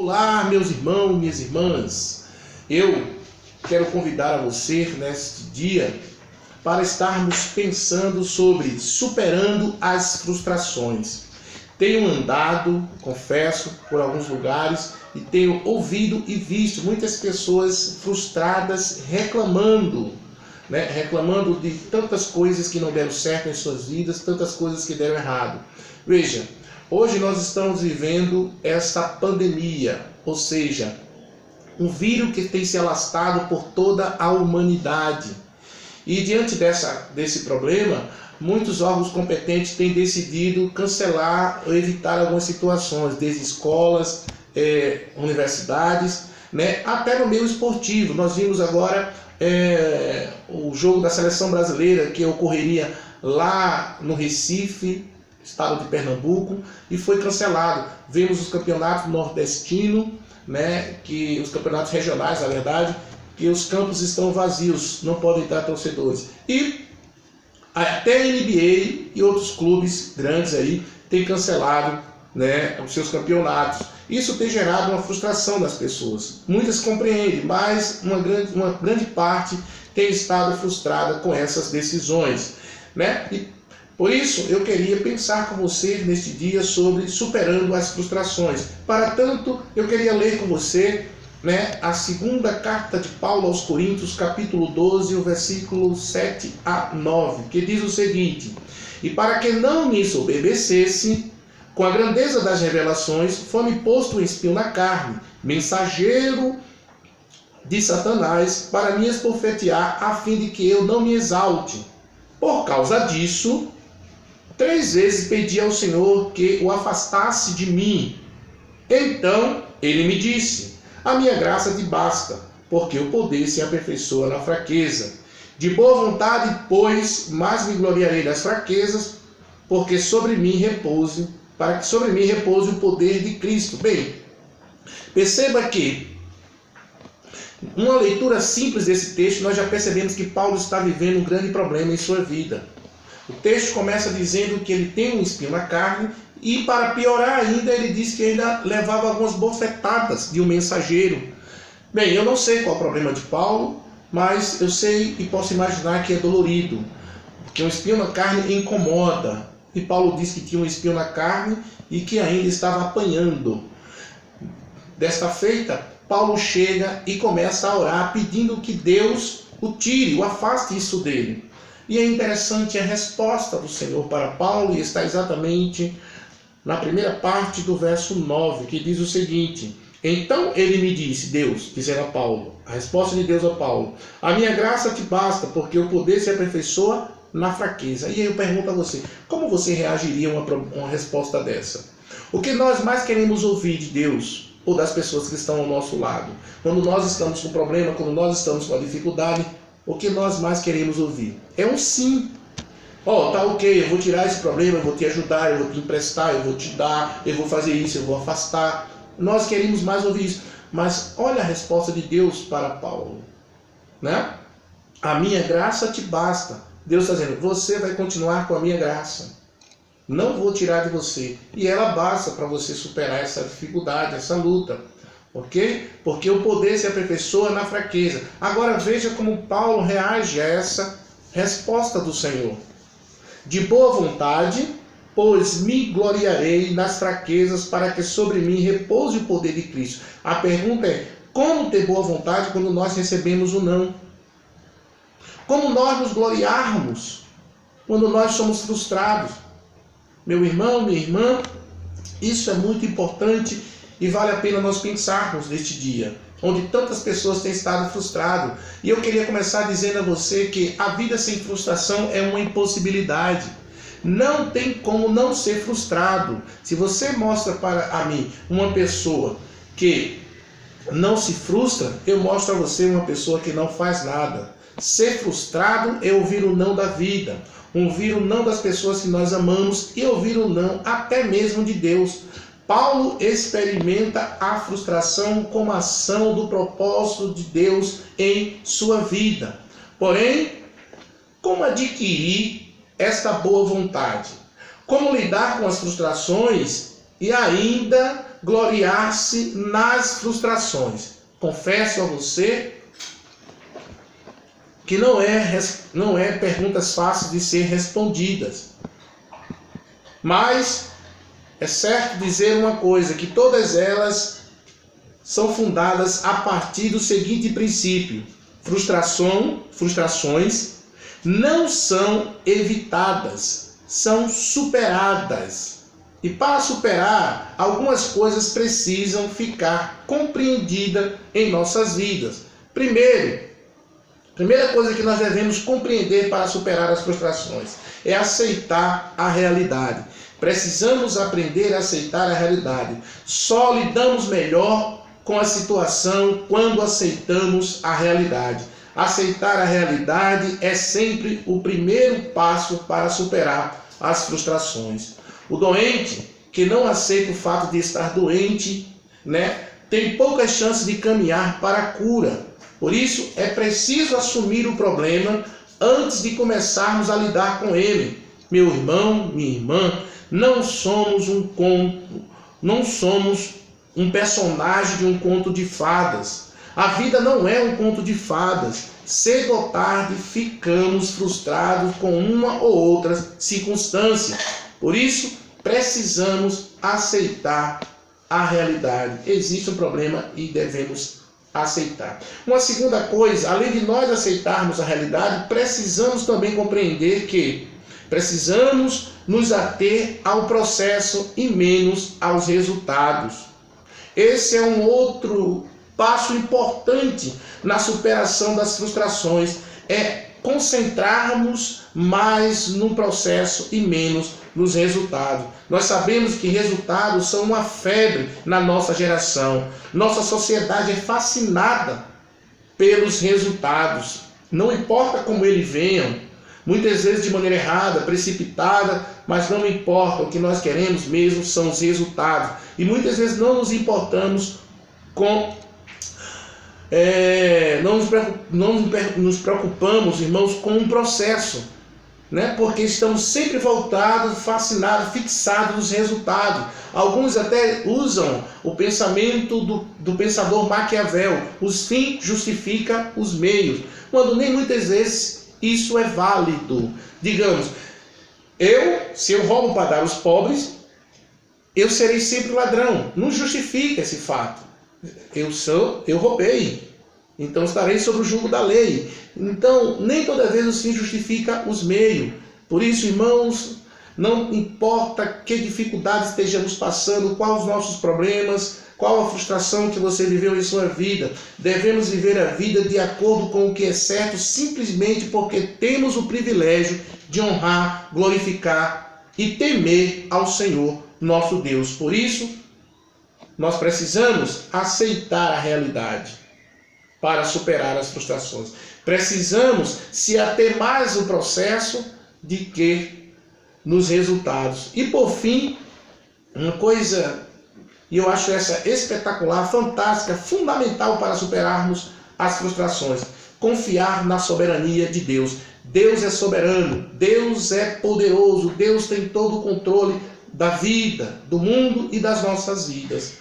Olá, meus irmãos, minhas irmãs. Eu quero convidar a você neste dia para estarmos pensando sobre superando as frustrações. Tenho andado, confesso, por alguns lugares e tenho ouvido e visto muitas pessoas frustradas reclamando de tantas coisas que não deram certo em suas vidas, tantas coisas que deram errado. Veja, hoje nós estamos vivendo esta pandemia, ou seja, um vírus que tem se alastrado por toda a humanidade. E diante desse problema, muitos órgãos competentes têm decidido cancelar ou evitar algumas situações, desde escolas, universidades, até no meio esportivo. Nós vimos agora o jogo da seleção brasileira que ocorreria lá no Recife, estado de Pernambuco, e foi cancelado. Vimos os campeonatos nordestinos, que os campeonatos regionais, na verdade, que os campos estão vazios, não podem entrar torcedores. E até a NBA e outros clubes grandes aí têm cancelado os seus campeonatos. Isso tem gerado uma frustração das pessoas. Muitas compreendem, mas uma grande parte tem estado frustrada com essas decisões. E por isso eu queria pensar com você neste dia sobre superando as frustrações. Para tanto, eu queria ler com você a segunda carta de Paulo aos Coríntios, capítulo 12, o versículo 7 a 9, que diz o seguinte: E para que não me ensoberbecesse com a grandeza das revelações, foi-me posto um espinho na carne, mensageiro de Satanás, para me esbofetear, a fim de que eu não me exalte. Por causa disso, 3 vezes pedi ao Senhor que o afastasse de mim. Então ele me disse: a minha graça te basta, porque o poder se aperfeiçoa na fraqueza. De boa vontade, pois, mais me gloriarei das fraquezas, porque para que sobre mim repouse o poder de Cristo. Bem, perceba que uma leitura simples desse texto, nós já percebemos que Paulo está vivendo um grande problema em sua vida. O texto começa dizendo que ele tem um espinho na carne e, para piorar ainda, ele diz que ainda levava algumas bofetadas de um mensageiro. Bem, eu não sei qual é o problema de Paulo, mas eu sei e posso imaginar que é dolorido, porque um espinho na carne incomoda. E Paulo diz que tinha um espinho na carne e que ainda estava apanhando. Desta feita, Paulo chega e começa a orar pedindo que Deus o tire, o afaste isso dele. E é interessante a resposta do Senhor para Paulo, e está exatamente na primeira parte do verso 9, que diz o seguinte: Então ele me disse, Deus, dizendo a Paulo, a resposta de Deus a Paulo: a minha graça te basta, porque o poder se aperfeiçoa na fraqueza. E aí eu pergunto a você, como você reagiria a uma resposta dessa? O que nós mais queremos ouvir de Deus ou das pessoas que estão ao nosso lado? Quando nós estamos com problema, quando nós estamos com a dificuldade, o que nós mais queremos ouvir? É um sim. Tá ok, eu vou tirar esse problema, eu vou te ajudar, eu vou te emprestar, eu vou te dar, eu vou fazer isso, eu vou afastar. Nós queremos mais ouvir isso. Mas olha a resposta de Deus para Paulo. A minha graça te basta. Deus está dizendo, você vai continuar com a minha graça. Não vou tirar de você. E ela basta para você superar essa dificuldade, essa luta. Ok? Porque o poder se aperfeiçoa na fraqueza. Agora veja como Paulo reage a essa resposta do Senhor. De boa vontade, pois me gloriarei nas fraquezas, para que sobre mim repouse o poder de Cristo. A pergunta é, como ter boa vontade quando nós recebemos o não? Como nós nos gloriarmos quando nós somos frustrados? Meu irmão, minha irmã, isso é muito importante e vale a pena nós pensarmos neste dia, onde tantas pessoas têm estado frustradas. E eu queria começar dizendo a você que a vida sem frustração é uma impossibilidade. Não tem como não ser frustrado. Se você mostra para mim uma pessoa que não se frustra, eu mostro a você uma pessoa que não faz nada. Ser frustrado é ouvir o não da vida, ouvir o não das pessoas que nós amamos e ouvir o não até mesmo de Deus. Paulo experimenta a frustração como ação do propósito de Deus em sua vida. Porém, como adquirir esta boa vontade? Como lidar com as frustrações e ainda gloriar-se nas frustrações. Confesso a você que não é perguntas fáceis de ser respondidas. Mas é certo dizer uma coisa, que todas elas são fundadas a partir do seguinte princípio: frustrações não são evitadas, são superadas. E para superar, algumas coisas precisam ficar compreendidas em nossas vidas. Primeira coisa que nós devemos compreender para superar as frustrações é aceitar a realidade. Precisamos aprender a aceitar a realidade. Só lidamos melhor com a situação quando aceitamos a realidade. Aceitar a realidade é sempre o primeiro passo para superar as frustrações. O doente que não aceita o fato de estar doente, tem poucas chances de caminhar para a cura. Por isso, é preciso assumir o problema antes de começarmos a lidar com ele. Meu irmão, minha irmã, não somos um personagem de um conto de fadas. A vida não é um conto de fadas. Cedo ou tarde ficamos frustrados com uma ou outra circunstância. Por isso, precisamos aceitar a realidade. Existe um problema e devemos aceitar. Uma segunda coisa, além de nós aceitarmos a realidade, precisamos também compreender que precisamos nos ater ao processo e menos aos resultados. Esse é um outro passo importante na superação das frustrações, é concentrarmos mais no processo e menos nos resultados. Nós sabemos que resultados são uma febre na nossa geração. Nossa sociedade é fascinada pelos resultados. Não importa como eles venham, muitas vezes de maneira errada, precipitada, mas não importa. O que nós queremos mesmo são os resultados. E muitas vezes não nos importamos com não nos preocupamos, irmãos, com um processo, porque estamos sempre voltados, fascinados, fixados nos resultados. Alguns até usam o pensamento do pensador Maquiavel: os fins justificam os meios, quando nem muitas vezes isso é válido. Digamos, se eu roubo para dar aos pobres, eu serei sempre ladrão. Não justifica esse fato. Eu roubei, então estarei sob o jugo da lei. Então, nem toda vez o fim justifica os meios. Por isso, irmãos, não importa que dificuldades estejamos passando, quais os nossos problemas, qual a frustração que você viveu em sua vida, devemos viver a vida de acordo com o que é certo, simplesmente porque temos o privilégio de honrar, glorificar e temer ao Senhor, nosso Deus. Por isso, nós precisamos aceitar a realidade para superar as frustrações. Precisamos se ater mais no processo do que nos resultados. E por fim, uma coisa, e eu acho essa espetacular, fantástica, fundamental para superarmos as frustrações: confiar na soberania de Deus. Deus é soberano, Deus é poderoso, Deus tem todo o controle da vida, do mundo e das nossas vidas.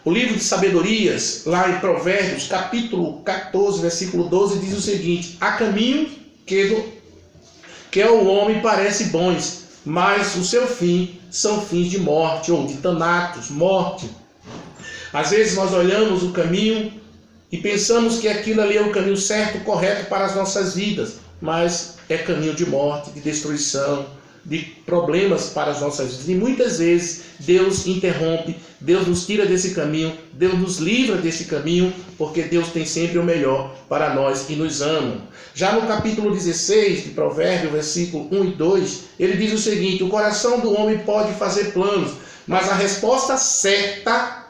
O livro de Sabedorias, lá em Provérbios, capítulo 14, versículo 12, diz o seguinte: há caminho que ao homem parece bons, mas o seu fim são fins de morte, ou de thanatos, morte. Às vezes nós olhamos o caminho e pensamos que aquilo ali é o caminho certo, correto para as nossas vidas, mas é caminho de morte, de destruição, de problemas para as nossas vidas. E muitas vezes Deus interrompe, Deus nos tira desse caminho, Deus nos livra desse caminho, porque Deus tem sempre o melhor para nós e nos ama. Já no capítulo 16 de Provérbios, versículo 1 e 2, ele diz o seguinte: o coração do homem pode fazer planos, mas a resposta certa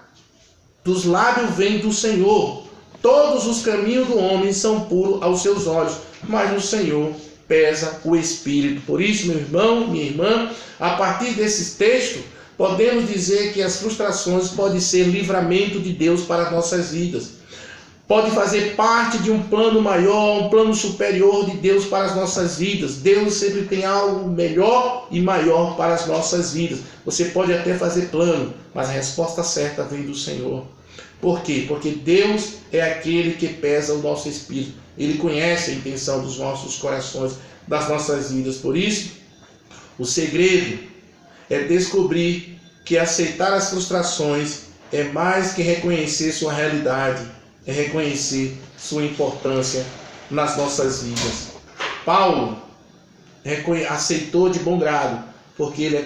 dos lábios vem do Senhor. Todos os caminhos do homem são puros aos seus olhos, mas no Senhor pesa o espírito. Por isso, meu irmão, minha irmã, a partir desses textos, podemos dizer que as frustrações podem ser livramento de Deus para as nossas vidas. pode fazer parte de um plano maior, um plano superior de Deus para as nossas vidas. Deus sempre tem algo melhor e maior para as nossas vidas. Você pode até fazer plano, mas a resposta certa vem do Senhor. Por quê? Porque Deus é aquele que pesa o nosso espírito. Ele conhece a intenção dos nossos corações, das nossas vidas. Por isso, o segredo é descobrir que aceitar as frustrações é mais que reconhecer sua realidade, é reconhecer sua importância nas nossas vidas. Paulo aceitou de bom grado, porque ele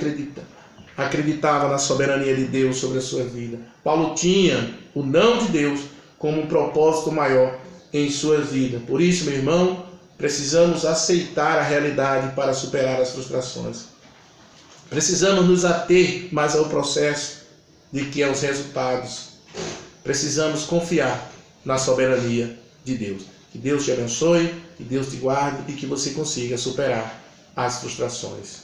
acreditava na soberania de Deus sobre a sua vida. Paulo tinha o não de Deus como um propósito maior em sua vida. Por isso, meu irmão, precisamos aceitar a realidade para superar as frustrações. Precisamos nos ater mais ao processo de que aos resultados. Precisamos confiar na soberania de Deus. Que Deus te abençoe, que Deus te guarde e que você consiga superar as frustrações.